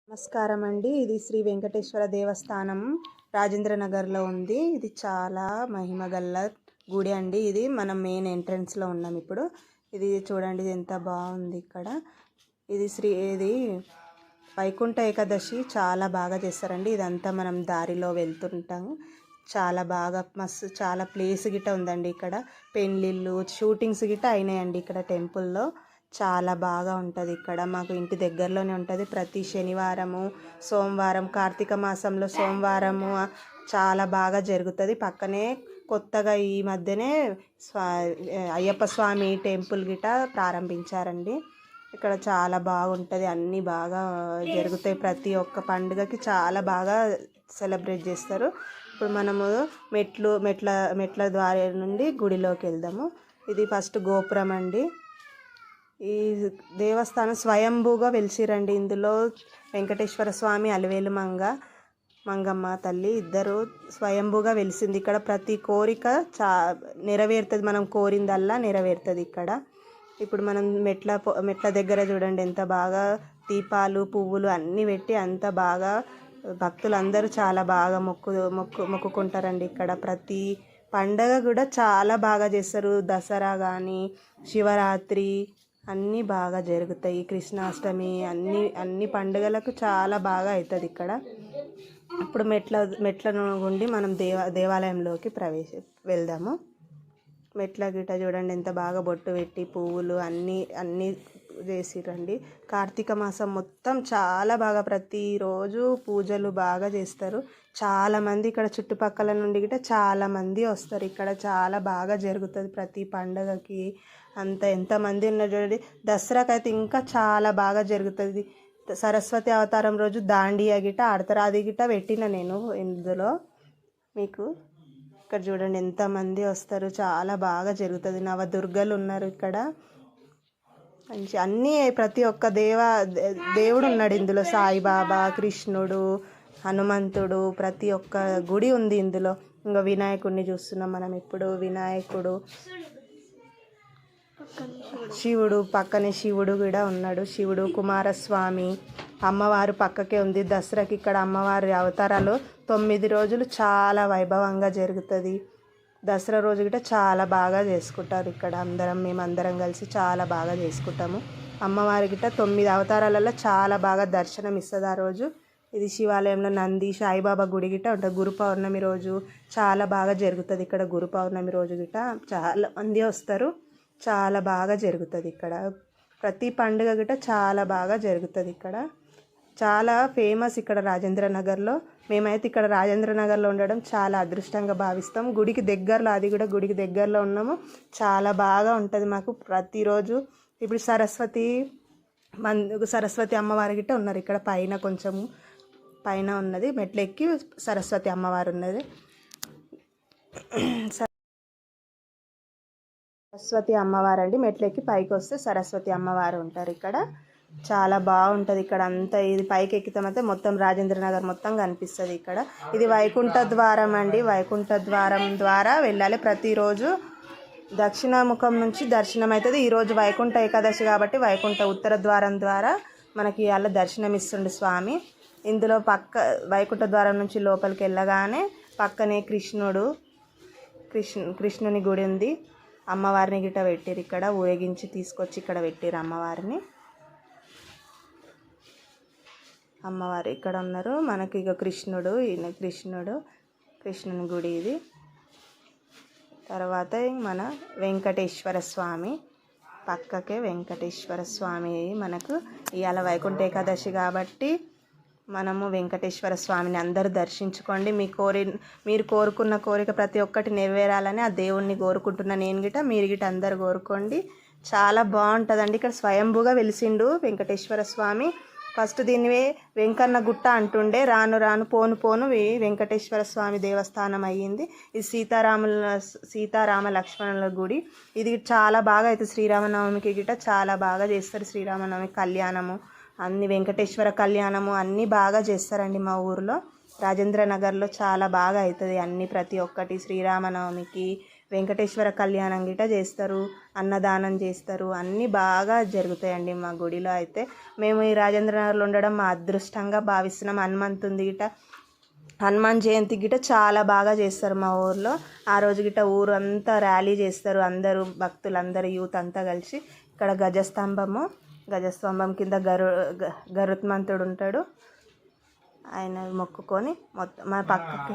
నమస్కారం అండి. ఇది శ్రీ వెంకటేశ్వర దేవస్థానం రాజేంద్ర నగర్లో ఉంది. ఇది చాలా మహిమగల్ల గుడి అండి. ఇది మనం మెయిన్ ఎంట్రన్స్లో ఉన్నాం ఇప్పుడు. ఇది చూడండి, ఇది ఎంత బాగుంది ఇక్కడ. ఇది వైకుంఠ ఏకాదశి చాలా బాగా చేస్తారండి. ఇదంతా మనం దారిలో వెళ్తుంటాము. చాలా బాగా మస్తు చాలా ప్లేస్ గిట్ట ఉందండి ఇక్కడ. పెళ్ళిళ్ళు, షూటింగ్స్ గిట్ట అయినాయండి ఇక్కడ టెంపుల్లో. చాలా బాగా ఉంటుంది ఇక్కడ. మాకు ఇంటి దగ్గరలోనే ఉంటుంది. ప్రతి శనివారము, సోమవారం, కార్తీక మాసంలో సోమవారము చాలా బాగా జరుగుతుంది. పక్కనే కొత్తగా ఈ మధ్యనే అయ్యప్ప స్వామి టెంపుల్ గిట ప్రారంభించారండి. ఇక్కడ చాలా బాగుంటుంది. అన్నీ బాగా జరుగుతాయి. ప్రతి ఒక్క పండుగకి చాలా బాగా సెలబ్రేట్ చేస్తారు. ఇప్పుడు మనము మెట్ల ద్వారా నుండి గుడిలోకి వెళ్దాము. ఇది ఫస్ట్ గోపురం అండి. ఈ దేవస్థానం స్వయంభూగా వెలిసిరండి. ఇందులో వెంకటేశ్వర స్వామి, అలివేలు మంగమ్మ తల్లి ఇద్దరు స్వయంభూగా వెలిసింది. ఇక్కడ ప్రతి కోరిక నెరవేరుతుంది. మనం కోరిందల్లా నెరవేరుతుంది ఇక్కడ. ఇప్పుడు మనం మెట్ల దగ్గర చూడండి, ఎంత బాగా దీపాలు, పువ్వులు అన్నీ పెట్టి అంత బాగా భక్తులందరూ చాలా బాగా మొక్కుకుంటారండి ఇక్కడ. ప్రతి పండగ కూడా చాలా బాగా చేస్తారు. దసరా కానీ, శివరాత్రి అన్నీ బాగా జరుగుతాయి. కృష్ణాష్టమి అన్ని పండుగలకు చాలా బాగా అవుతుంది ఇక్కడ. ఇప్పుడు మెట్ల నుండి మనం దేవాలయంలోకి వెళ్దాము. మెట్ల గిట చూడండి, ఎంత బాగా బొట్టు పెట్టి పువ్వులు అన్నీ చేసిరండి. కార్తీక మాసం మొత్తం చాలా బాగా ప్రతిరోజు పూజలు బాగా చేస్తారు. చాలామంది ఇక్కడ చుట్టుపక్కల నుండి గిట చాలామంది వస్తారు. ఇక్కడ చాలా బాగా జరుగుతుంది ప్రతి పండుగకి. ఎంతమంది ఉన్నారు చూడండి. దసరాకి అయితే ఇంకా చాలా బాగా జరుగుతుంది. సరస్వతి అవతారం రోజు దాండియా గిట ఆడతారు. అది గిట పెట్టిన నేను ఇందులో మీకు. ఇక్కడ చూడండి ఎంతమంది వస్తారు. చాలా బాగా జరుగుతుంది. నవదుర్గలు ఉన్నారు ఇక్కడ. అన్నీ ప్రతి ఒక్క దేవుడు ఉన్నాడు ఇందులో. సాయిబాబా, కృష్ణుడు, హనుమంతుడు, ప్రతి ఒక్క గుడి ఉంది ఇందులో. ఇంకా వినాయకుడిని చూస్తున్నాం మనం ఇప్పుడు. వినాయకుడు, శివుడు, పక్కనే శివుడు కూడా ఉన్నాడు. శివుడు, కుమారస్వామి, అమ్మవారు పక్కకే ఉంది. దసరాకి ఇక్కడ అమ్మవారి అవతారాలు 9 రోజులు చాలా వైభవంగా జరుగుతుంది. దసరా రోజు గిట్ట చాలా బాగా చేసుకుంటారు ఇక్కడ. మేమందరం కలిసి చాలా బాగా చేసుకుంటాము. అమ్మవారి గిట్ట 9 అవతారాలలో చాలా బాగా దర్శనం ఇస్తుంది ఆ రోజు. ఇది శివాలయంలో నంది, సాయిబాబా గుడి గిట్ట ఉంటుంది. గురు పౌర్ణమి రోజు చాలా బాగా జరుగుతుంది ఇక్కడ. గురు పౌర్ణమి రోజు గిట్ట చాలా మంది వస్తారు. చాలా బాగా జరుగుతుంది ఇక్కడ. ప్రతి పండుగ గిట్ట చాలా బాగా జరుగుతుంది ఇక్కడ. చాలా ఫేమస్ ఇక్కడ రాజేంద్ర నగర్లో. మేమైతే ఇక్కడ రాజేంద్ర నగర్లో ఉండడం చాలా అదృష్టంగా భావిస్తాం. గుడికి దగ్గరలో, అది కూడా గుడికి దగ్గరలో ఉన్నాము. చాలా బాగా ఉంటుంది మాకు ప్రతిరోజు. ఇప్పుడు సరస్వతి అమ్మవారి గిట్ట ఉన్నారు ఇక్కడ. కొంచెము పైన ఉన్నది మెట్లెక్కి సరస్వతి అమ్మవారు ఉన్నది. సరస్వతి అమ్మవారు అండి. మెట్లెక్కి పైకి వస్తే సరస్వతి అమ్మవారు ఉంటారు ఇక్కడ. చాలా బాగుంటుంది ఇక్కడ అంతా. ఇది పైకి ఎక్కితే మొత్తం రాజేంద్ర నగర్ మొత్తం కనిపిస్తుంది ఇక్కడ. ఇది వైకుంఠ ద్వారం అండి. వైకుంఠ ద్వారం ద్వారా వెళ్ళాలి. ప్రతిరోజు దక్షిణముఖం నుంచి దర్శనం అవుతుంది. ఈరోజు వైకుంఠ ఏకాదశి కాబట్టి వైకుంఠ ఉత్తర ద్వారం ద్వారా మనకి అలా దర్శనం ఇస్తుండే స్వామి. ఇందులో వైకుంఠ ద్వారం నుంచి లోపలికి వెళ్ళగానే పక్కనే కృష్ణుని గుడి ఉంది. అమ్మవారిని గిట్ట పెట్టిరు ఇక్కడ. ఊరేగించి తీసుకొచ్చి ఇక్కడ పెట్టిరు అమ్మవారిని. అమ్మవారు ఇక్కడ ఉన్నారు మనకి. ఇక కృష్ణుని గుడి ఇది. తర్వాత మన వెంకటేశ్వర స్వామి పక్కకే వెంకటేశ్వర స్వామి మనకు. ఇవాళ వైకుంఠ ఏకాదశి కాబట్టి మనము వెంకటేశ్వర స్వామిని అందరూ దర్శించుకోండి. మీరు కోరుకున్న కోరిక ప్రతి ఒక్కటి నెరవేరాలని ఆ దేవుణ్ణి కోరుకుంటున్నా నేను గిట. మీరు గిట అందరు కోరుకోండి. చాలా బాగుంటుందండి. ఇక్కడ స్వయంభూగా వెలిసిండు వెంకటేశ్వర స్వామి. ఫస్ట్ దీన్ని వెంకన్న గుట్ట అంటుండే. రాను పోను వెంకటేశ్వర స్వామి దేవస్థానం అయ్యింది. ఇది సీతారామ లక్ష్మణుల గుడి. ఇది చాలా బాగా అయితే శ్రీరామనవమికి గిట్ట చాలా బాగా చేస్తారు. శ్రీరామనవమి కళ్యాణము, అన్ని వెంకటేశ్వర కళ్యాణము అన్నీ బాగా చేస్తారండి మా ఊరిలో. రాజేంద్ర నగర్లో చాలా బాగా అవుతుంది అన్నీ. ప్రతి ఒక్కటి శ్రీరామనవమికి, వెంకటేశ్వర కళ్యాణం గిట చేస్తారు, అన్నదానం చేస్తారు, అన్నీ బాగా జరుగుతాయండి మా గుడిలో. అయితే మేము ఈ రాజేంద్రనగర్లో ఉండడం మా అదృష్టంగా భావిస్తున్నాం. హనుమంతుంది గిట హనుమాన్ జయంతి గిట చాలా బాగా చేస్తారు మా ఊర్లో. ఆ రోజు గిట ఊరు అంతా ర్యాలీ చేస్తారు, అందరూ భక్తులందరూ యూత్ అంతా కలిసి. ఇక్కడ గజస్తంభం కింద గరుత్మంతుడు ఉంటాడు. ఆయన మొక్కుకొని మొత్తం మన పక్కకి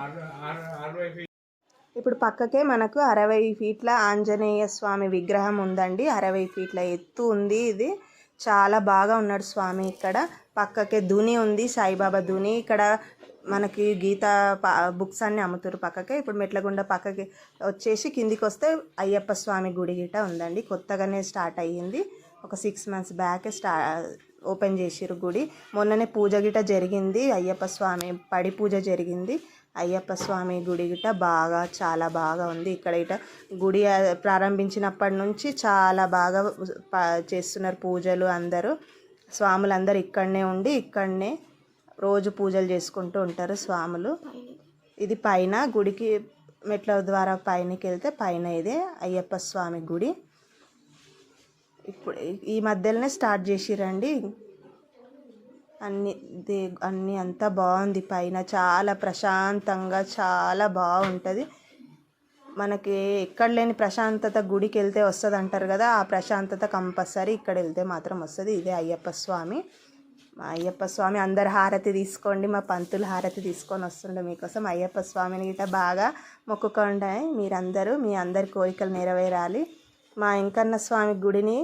ఇప్పుడు పక్కకే మనకు 60 ఫీట్ల ఆంజనేయ స్వామి విగ్రహం ఉందండి. 60 ఫీట్ల ఎత్తు ఉంది. ఇది చాలా బాగా ఉన్నాడు స్వామి. ఇక్కడ పక్కకే దుని ఉంది, సాయిబాబా దుని. ఇక్కడ మనకి గీత బుక్స్ అన్నీ అమ్ముతారు పక్కకే. ఇప్పుడు మెట్లగుండ పక్కకి వచ్చేసి కిందికి వస్తే అయ్యప్ప స్వామి గుడి గిట ఉందండి. కొత్తగానే స్టార్ట్ అయ్యింది, ఒక 6 months బ్యాక్ ఓపెన్ చేసిరు గుడి. మొన్ననే పూజ గిట జరిగింది, అయ్యప్ప స్వామి పడి పూజ జరిగింది. అయ్యప్ప స్వామి గుడి గిట చాలా బాగా ఉంది. ఇక్కడ ఇట గుడి ప్రారంభించినప్పటి నుంచి చాలా బాగా చేస్తున్నారు పూజలు. అందరూ స్వాములందరూ ఇక్కడనే ఉండి ఇక్కడనే రోజు పూజలు చేసుకుంటూ ఉంటారు స్వాములు. ఇది పైన గుడికి మెట్ల ద్వారా పైనకి వెళ్తే పైన ఇదే అయ్యప్ప స్వామి గుడి. ఇప్పుడు ఈ మధ్యలోనే స్టార్ట్ చేసిరండి అన్నీ అంతా బాగుంది. పైన చాలా ప్రశాంతంగా చాలా బాగుంటుంది. మనకి ఎక్కడ లేని ప్రశాంతత గుడికి వెళ్తే వస్తుంది అంటారు కదా, ఆ ప్రశాంతత కంపల్సరీ ఇక్కడ వెళ్తే మాత్రం వస్తుంది. ఇదే అయ్యప్ప స్వామి. మా అయ్యప్ప స్వామి అందరు హారతి తీసుకోండి, మా పంతులు హారతి తీసుకొని వస్తుండే మీకోసం. అయ్యప్ప స్వామిని గిట్ట బాగా మొక్కుకోండి మీరందరూ, మీ అందరి కోరికలు నెరవేరాలి. మా వెంకన్న స్వామి గుడిని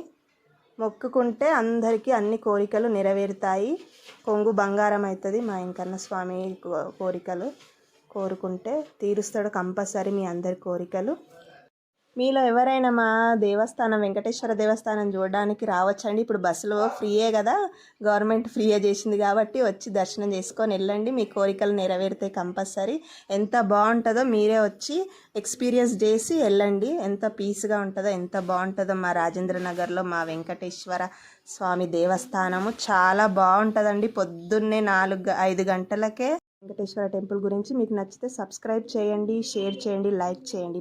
మొక్కుకుంటే అందరికీ అన్ని కోరికలు నెరవేరుతాయి. కొంగు బంగారం అవుతుంది. మా వెంకన్న స్వామి కోరికలు కోరుకుంటే తీరుస్తాడు కంపల్సరీ మీ అందరి కోరికలు. మీలో ఎవరైనా మా దేవస్థానం వెంకటేశ్వర దేవస్థానం చూడడానికి రావచ్చండి. ఇప్పుడు బస్సులో ఫ్రీయే కదా, గవర్నమెంట్ ఫ్రీయే చేసింది కాబట్టి వచ్చి దర్శనం చేసుకొని వెళ్ళండి, మీ కోరికలు నెరవేరుతాయి కంపల్సరీ. ఎంత బాగుంటుందో మీరే వచ్చి ఎక్స్పీరియన్స్ చేసి వెళ్ళండి. ఎంత పీస్గా ఉంటుందో, ఎంత బాగుంటుందో మా రాజేంద్రనగర్లో మా వెంకటేశ్వర స్వామి దేవస్థానము చాలా బాగుంటుందండి. పొద్దున్నే 4-5 గంటలకే వెంకటేశ్వర టెంపుల్ గురించి మీకు నచ్చితే సబ్స్క్రైబ్ చేయండి, షేర్ చేయండి, లైక్ చేయండి.